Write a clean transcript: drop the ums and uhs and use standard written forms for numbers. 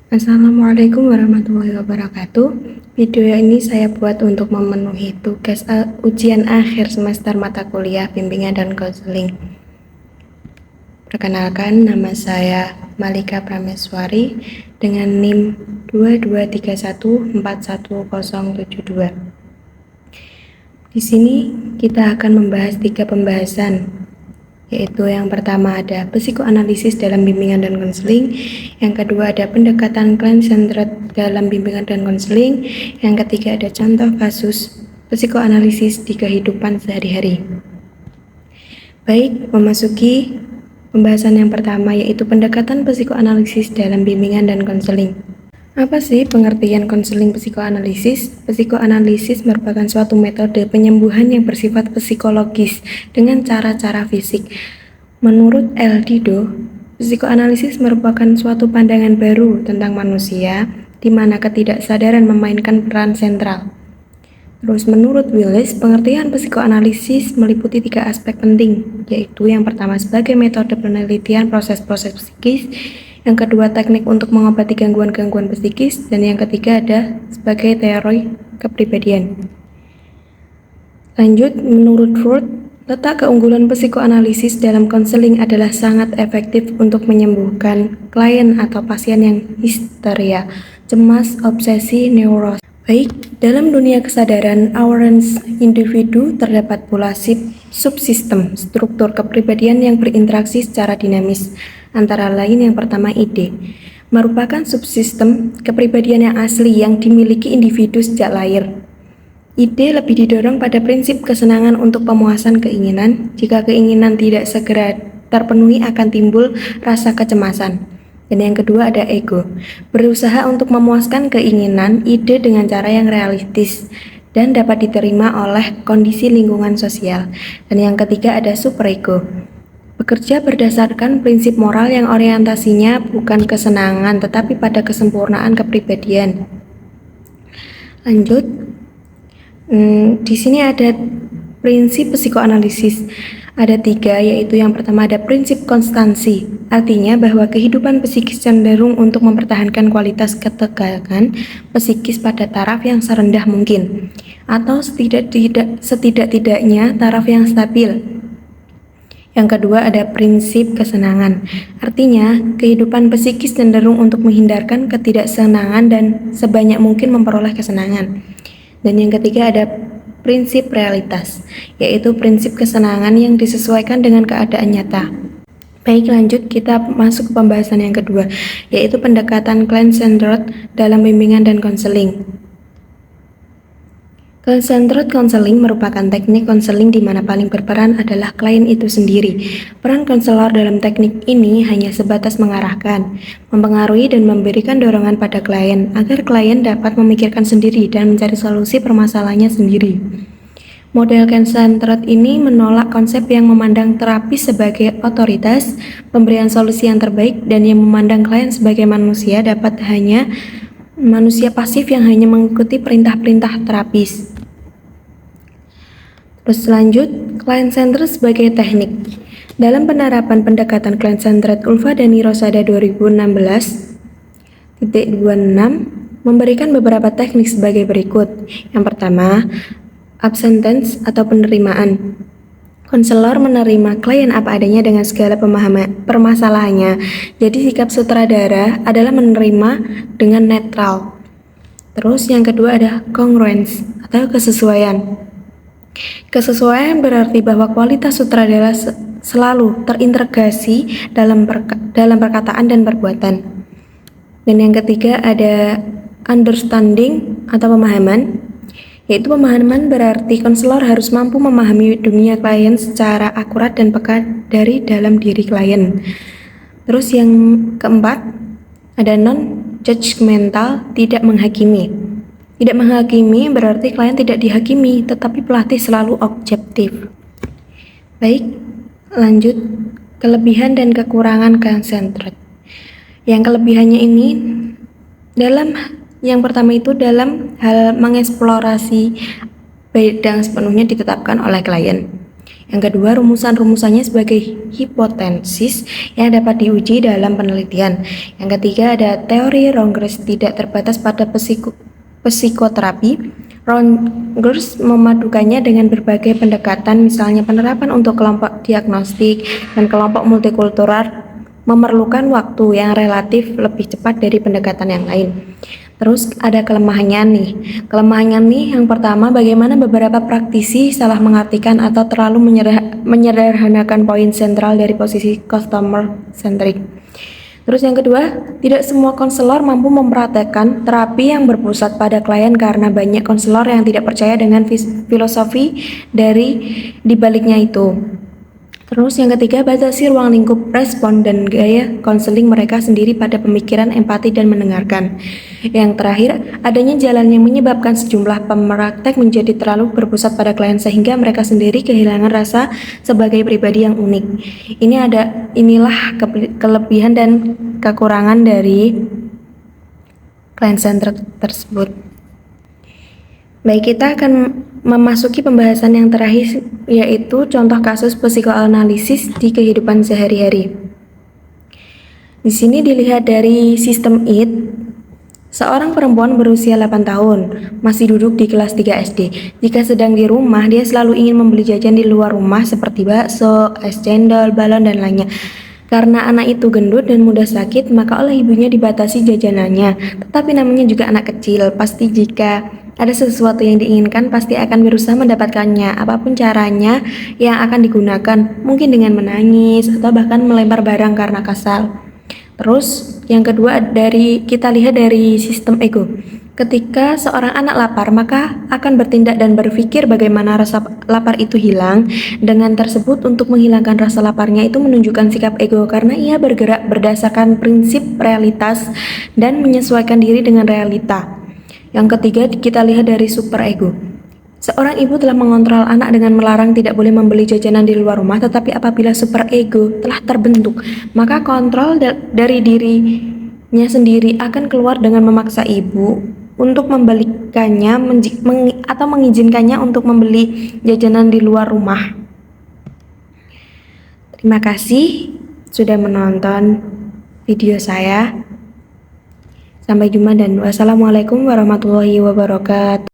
Assalamualaikum warahmatullahi wabarakatuh. Video ini saya buat untuk memenuhi tugas ujian akhir semester mata kuliah bimbingan dan konseling. Perkenalkan, nama saya Malika Prameswari dengan NIM 2231410072. Di sini kita akan membahas 3 pembahasan, yaitu yang pertama ada psikoanalisis dalam bimbingan dan konseling, yang kedua ada pendekatan client-centered dalam bimbingan dan konseling, yang ketiga ada contoh kasus psikoanalisis di kehidupan sehari-hari. Baik, memasuki pembahasan yang pertama, yaitu pendekatan psikoanalisis dalam bimbingan dan konseling. Apa sih pengertian konseling psikoanalisis? Psikoanalisis merupakan suatu metode penyembuhan yang bersifat psikologis dengan cara-cara fisik. Menurut L. Dido, psikoanalisis merupakan suatu pandangan baru tentang manusia, di mana ketidaksadaran memainkan peran sentral. Terus menurut Willis, pengertian psikoanalisis meliputi 3 aspek penting, yaitu yang pertama sebagai metode penelitian proses-proses psikis, yang kedua teknik untuk mengobati gangguan-gangguan psikis, dan yang ketiga ada sebagai teori kepribadian. Lanjut, menurut Freud, letak keunggulan psikoanalisis dalam konseling adalah sangat efektif untuk menyembuhkan klien atau pasien yang histeria, cemas, obsesi, neurosis. Baik, dalam dunia kesadaran awareness individu terdapat pula subsistem struktur kepribadian yang berinteraksi secara dinamis. Antara lain yang pertama ide, merupakan subsistem kepribadian yang asli yang dimiliki individu sejak lahir. Ide lebih didorong pada prinsip kesenangan untuk pemuasan keinginan. Jika keinginan tidak segera terpenuhi akan timbul rasa kecemasan. Dan yang kedua ada ego, berusaha untuk memuaskan keinginan ide dengan cara yang realistis dan dapat diterima oleh kondisi lingkungan sosial. Dan yang ketiga ada superego, bekerja berdasarkan prinsip moral yang orientasinya bukan kesenangan tetapi pada kesempurnaan kepribadian. Lanjut, di sini ada prinsip psikoanalisis. Ada 3, yaitu yang pertama ada prinsip konstansi, artinya bahwa kehidupan psikis cenderung untuk mempertahankan kualitas ketegangan psikis pada taraf yang serendah mungkin, atau setidak-tidaknya taraf yang stabil. Yang kedua ada prinsip kesenangan, artinya kehidupan psikis cenderung untuk menghindarkan ketidaksenangan dan sebanyak mungkin memperoleh kesenangan. Dan yang ketiga ada prinsip realitas, yaitu prinsip kesenangan yang disesuaikan dengan keadaan nyata. Baik, lanjut kita masuk ke pembahasan yang kedua, yaitu pendekatan client-centered dalam bimbingan dan konseling. Client-centered counseling merupakan teknik konseling di mana paling berperan adalah klien itu sendiri. Peran konselor dalam teknik ini hanya sebatas mengarahkan, mempengaruhi dan memberikan dorongan pada klien agar klien dapat memikirkan sendiri dan mencari solusi permasalahannya sendiri. Model client-centered ini menolak konsep yang memandang terapis sebagai otoritas, pemberian solusi yang terbaik, dan yang memandang klien sebagai manusia pasif yang hanya mengikuti perintah-perintah terapis. Terus lanjut, client-centered sebagai teknik. Dalam penerapan pendekatan client-centered, Ulfa Dhani Rosada 2016.26 memberikan beberapa teknik sebagai berikut. Yang pertama, acceptance atau penerimaan. Konselor menerima klien apa adanya dengan segala permasalahannya. Jadi sikap sutradara adalah menerima dengan netral. Terus yang kedua ada congruence atau kesesuaian. Kesesuaian berarti bahwa kualitas sutradara selalu terintegrasi dalam perkataan dan perbuatan. Dan yang ketiga ada understanding atau pemahaman, yaitu pemahaman berarti konselor harus mampu memahami dunia klien secara akurat dan peka dari dalam diri klien. Terus yang keempat ada non-judgmental, tidak menghakimi. Tidak menghakimi berarti klien tidak dihakimi, tetapi pelatih selalu objektif. Baik, lanjut kelebihan dan kekurangan client-centered. Yang kelebihannya ini yang pertama itu dalam hal mengeksplorasi bidang sepenuhnya ditetapkan oleh klien. Yang kedua, rumusan-rumusannya sebagai hipotesis yang dapat diuji dalam penelitian. Yang ketiga, ada teori Rogers tidak terbatas pada psikoterapi. Rogers memadukannya dengan berbagai pendekatan, misalnya penerapan untuk kelompok diagnostik dan kelompok multikultural memerlukan waktu yang relatif lebih cepat dari pendekatan yang lain. Terus ada kelemahannya nih. Kelemahannya nih yang pertama, bagaimana beberapa praktisi salah mengartikan atau terlalu menyederhanakan poin sentral dari posisi customer centric. Terus yang kedua, tidak semua konselor mampu mempraktekkan terapi yang berpusat pada klien karena banyak konselor yang tidak percaya dengan filosofi dari dibaliknya itu. Terus yang ketiga, batasi ruang lingkup respon dan gaya konseling mereka sendiri pada pemikiran, empati, dan mendengarkan. Yang terakhir, adanya jalan yang menyebabkan sejumlah pemraktek menjadi terlalu berpusat pada klien sehingga mereka sendiri kehilangan rasa sebagai pribadi yang unik. Inilah kelebihan dan kekurangan dari client centered tersebut. Baik, kita akan memasuki pembahasan yang terakhir, yaitu contoh kasus psikoanalisis di kehidupan sehari-hari. Di sini dilihat dari sistem IT, seorang perempuan berusia 8 tahun, masih duduk di kelas 3 SD. Jika sedang di rumah, dia selalu ingin membeli jajan di luar rumah seperti bakso, es cendol, balon, dan lainnya. Karena anak itu gendut dan mudah sakit, maka oleh ibunya dibatasi jajanannya. Tetapi namanya juga anak kecil, pasti jika ada sesuatu yang diinginkan pasti akan berusaha mendapatkannya, apapun caranya yang akan digunakan, mungkin dengan menangis atau bahkan melempar barang karena kasar. Terus yang kedua, kita lihat dari sistem ego. Ketika seorang anak lapar, maka akan bertindak dan berpikir bagaimana rasa lapar itu hilang. Dengan tersebut, untuk menghilangkan rasa laparnya itu menunjukkan sikap ego karena ia bergerak berdasarkan prinsip realitas dan menyesuaikan diri dengan realita. Yang ketiga, kita lihat dari superego. Seorang ibu telah mengontrol anak dengan melarang tidak boleh membeli jajanan di luar rumah, tetapi apabila superego telah terbentuk, maka kontrol dari dirinya sendiri akan keluar dengan memaksa ibu untuk membelikannya atau mengizinkannya untuk membeli jajanan di luar rumah. Terima kasih sudah menonton video saya. Sampai jumpa dan wassalamualaikum warahmatullahi wabarakatuh.